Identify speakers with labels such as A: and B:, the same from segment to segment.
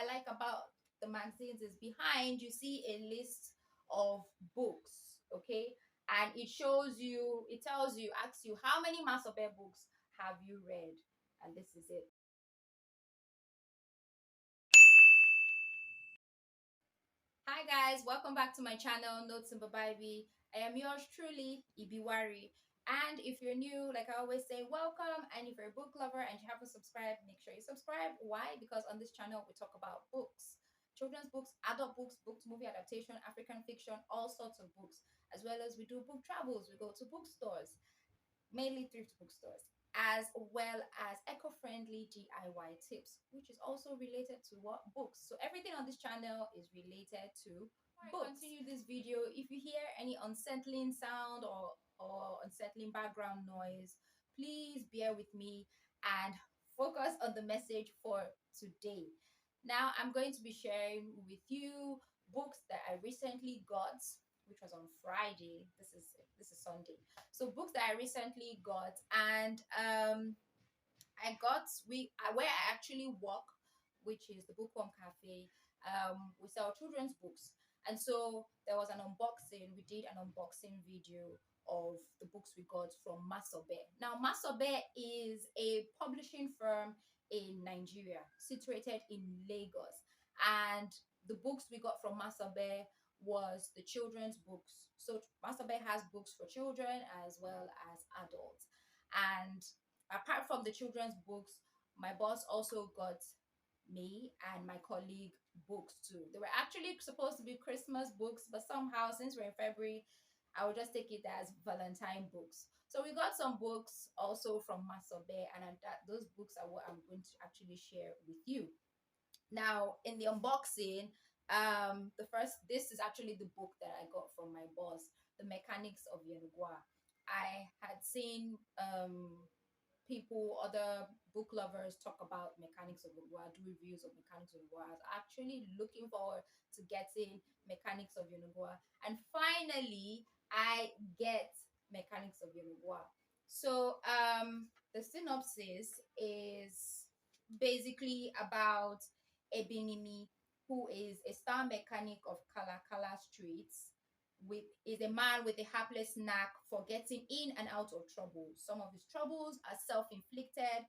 A: I like about the magazines is behind you see a list of books, okay? And it shows you, it tells you, asks you how many Masobe books have you read? And this is it. Hi guys, welcome back to my channel, Notes and Baby. I am yours truly, Ibiwari. And if you're new, like I always say, welcome. And if you're a book lover and you haven't subscribed, make sure you subscribe. Why? Because on this channel, we talk about books. Children's books, adult books, book to movie adaptation, African fiction, all sorts of books. As well as we do book travels. We go to bookstores, mainly thrift bookstores, as well as eco-friendly DIY tips, which is also related to what books. So everything on this channel is related to books. Continue this video. If you hear any unsettling sound or unsettling background noise, please bear with me and focus on the message for today. Now I'm going to be sharing with you books that I recently got, which was on Friday. This is Sunday. So books that I recently got, and I got where I actually work, which is the Bookworm Cafe. We sell children's books, and so there was an unboxing. We did an unboxing video of the books we got from Masobe. Now, Masobe is a publishing firm in Nigeria, situated in Lagos, and the books we got from Masobe was the children's books. So Masobe has books for children as well as adults, and apart from the children's books, my boss also got me and my colleague books too. They were actually supposed to be Christmas books, but somehow, since we're in February, I will just take it as Valentine books. So we got some books also from Masobe, and those books are what I'm going to actually share with you. Now, in the unboxing, this is actually the book that I got from my boss, The Mechanics of Yenugua. I had seen other book lovers talk about Mechanics of Yenugua, do reviews of Mechanics of Yenugua. I was actually looking forward to getting Mechanics of Yenugua, and finally I get Mechanics of Yenugua. So the synopsis is basically about Ebinimi, who is a star mechanic of Kalakala streets, is a man with a hapless knack for getting in and out of trouble. Some of his troubles are self-inflicted,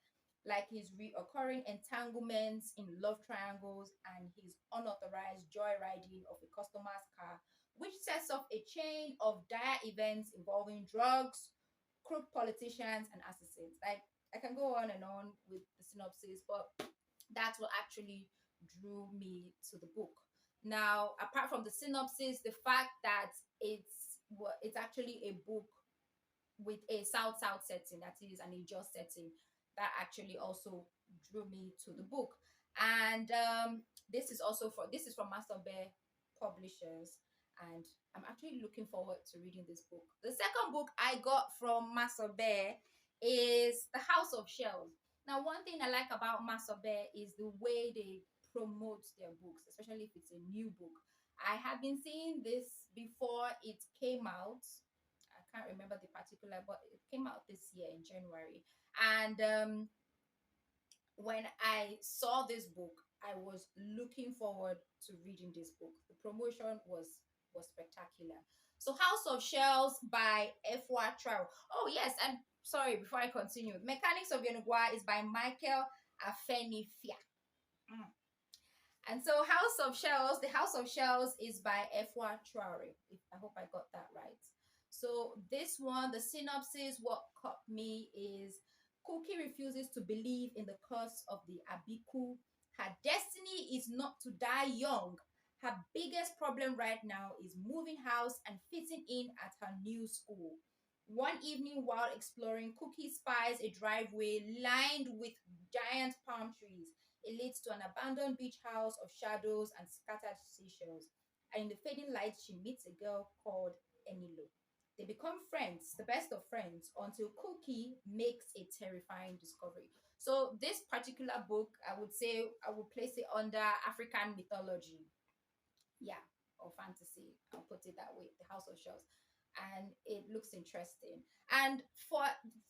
A: like his reoccurring entanglements in love triangles and his unauthorized joyriding of a customer's car, which sets off a chain of dire events involving drugs, crook politicians, and assassins. Like, I can go on and on with the synopsis, but that's what actually drew me to the book. Now, apart from the synopsis, the fact that it's actually a book with a south setting, that is an Ijaw setting, that actually also drew me to the book. And this is from Masobe Publishers, and I'm actually looking forward to reading this book. The second book I got from Masobe is The House of Shells. Now, one thing I like about Masobe is the way they promote their books, especially if it's a new book. I have been seeing this before it came out. I can't remember the particular, but it came out this year in January. And when I saw this book, I was looking forward to reading this book. The promotion was spectacular. So House of Shells by Efwa Trao. Oh yes, and sorry, before I continue, Mechanics of Yenugua is by Michael Afenifia. And so The House of Shells is by Efwa Traore. I hope I got that right. So this one, the synopsis, what caught me is Cookie refuses to believe in the curse of the Abiku. Her destiny is not to die young. Her biggest problem right now is moving house and fitting in at her new school. One evening while exploring, Cookie spies a driveway lined with giant palm trees. It leads to an abandoned beach house of shadows and scattered seashells. And in the fading light, she meets a girl called Enilo. They become friends, the best of friends, until Cookie makes a terrifying discovery. So this particular book, I would say I would place it under African mythology. Yeah, or fantasy. I'll put it that way, The House of Shells. And it looks interesting. And for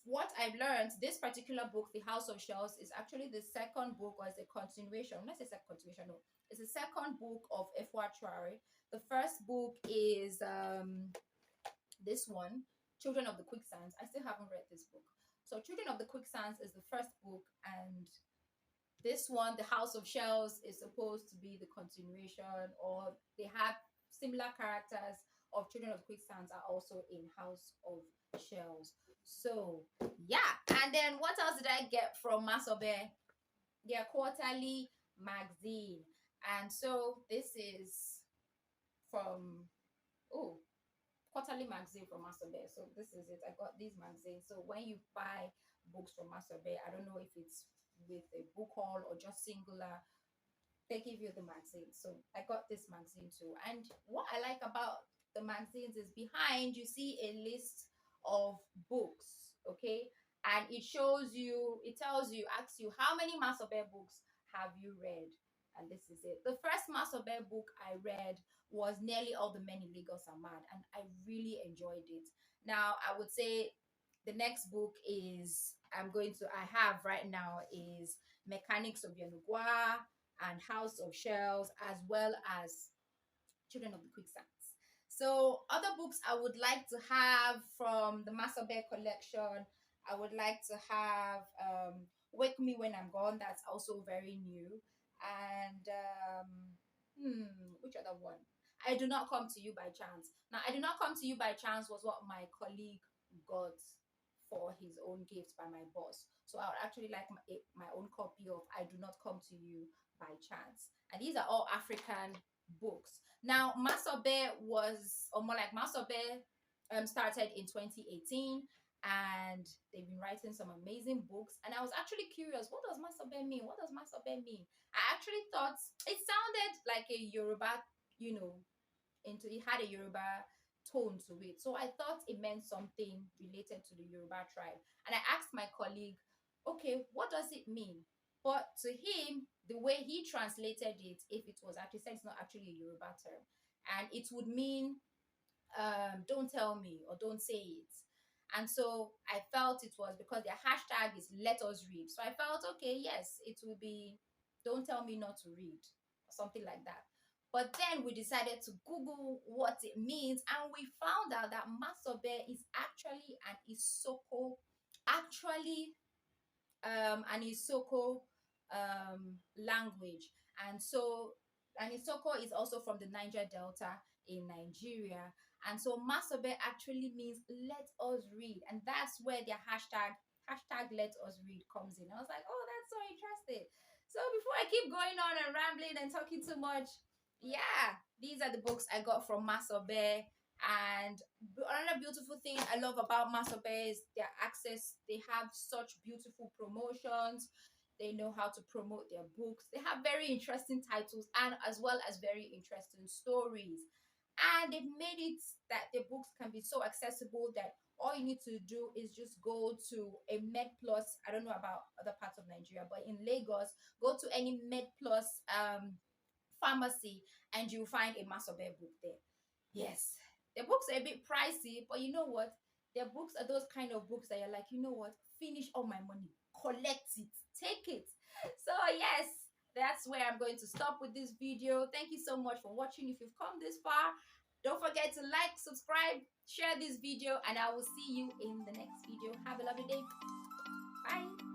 A: what I've learned, this particular book, The House of Shells, is actually the second book, or is a continuation. Let's say it's a continuation. No, the second book of Efwa Traore. The first book is this one, Children of the Quicksands. I still haven't read this book. So Children of the Quicksands is the first book, and this one, The House of Shells, is supposed to be the continuation, or they have similar characters of Children of Quicksands are also in House of Shells. So yeah, and then what else did I get from Masobe? Their quarterly magazine. And so this is from, oh, quarterly magazine from Masobe. So this is it. I got these magazines. So when you buy books from Masobe, I don't know if it's with a book haul or just singular, they give you the magazine. So I got this magazine too. And what I like about the magazines is behind you see a list of books, okay? And it shows you, it tells you, asks you how many Masobe books have you read? And this is it. The first Masobe book I read was Nearly All the Men in Lagos Are Mad, and I really enjoyed it. Now I would say the next book is I have right now is Mechanics of Yenugua and House of Shells, as well as Children of the Quicksands. So other books I would like to have from the Masobe collection, I would like to have Wake Me When I'm Gone. That's also very new. And which other one? I Do Not Come to You by Chance. Now, I Do Not Come to You by Chance was what my colleague got for his own gift by my boss. So I would actually like my own copy of I Do Not Come to You by Chance. And these are all African books. Now, Masobe was, or more like Masobe, started in 2018, and they've been writing some amazing books. And I was actually curious, what does Masobe mean? What does Masobe mean? I actually thought it sounded like a Yoruba, it had a Yoruba tone to it. So I thought it meant something related to the Yoruba tribe. And I asked my colleague, okay, what does it mean? But to him, the way he translated it, if it was actually said, it's not actually a Yoruba term. And it would mean, don't tell me or don't say it. And so I felt it was because their hashtag is let us read. So I felt, okay, yes, it will be don't tell me not to read or something like that. But then we decided to Google what it means, and we found out that Masobe is actually an Isoko language. And so an Isoko is also from the Niger Delta in Nigeria. And so Masobe actually means let us read. And that's where their hashtag let us read comes in. I was like, oh, that's so interesting. So before I keep going on and rambling and talking too much, yeah, these are the books I got from Masobe. And another beautiful thing I love about Masobe is their access. They have such beautiful promotions. They know how to promote their books. They have very interesting titles and as well as very interesting stories. And they've made it that their books can be so accessible that all you need to do is just go to a Med Plus. I don't know about other parts of Nigeria, but in Lagos, go to any Med Plus pharmacy and you'll find a Masobe book there. Yes, the books are a bit pricey, but you know what? Their books are those kind of books that you're like, you know what? Finish all my money, collect it, take it. So yes, that's where I'm going to stop with this video. Thank you so much for watching. If you've come this far, don't forget to like, subscribe, share this video, and I will see you in the next video. Have a lovely day. Bye.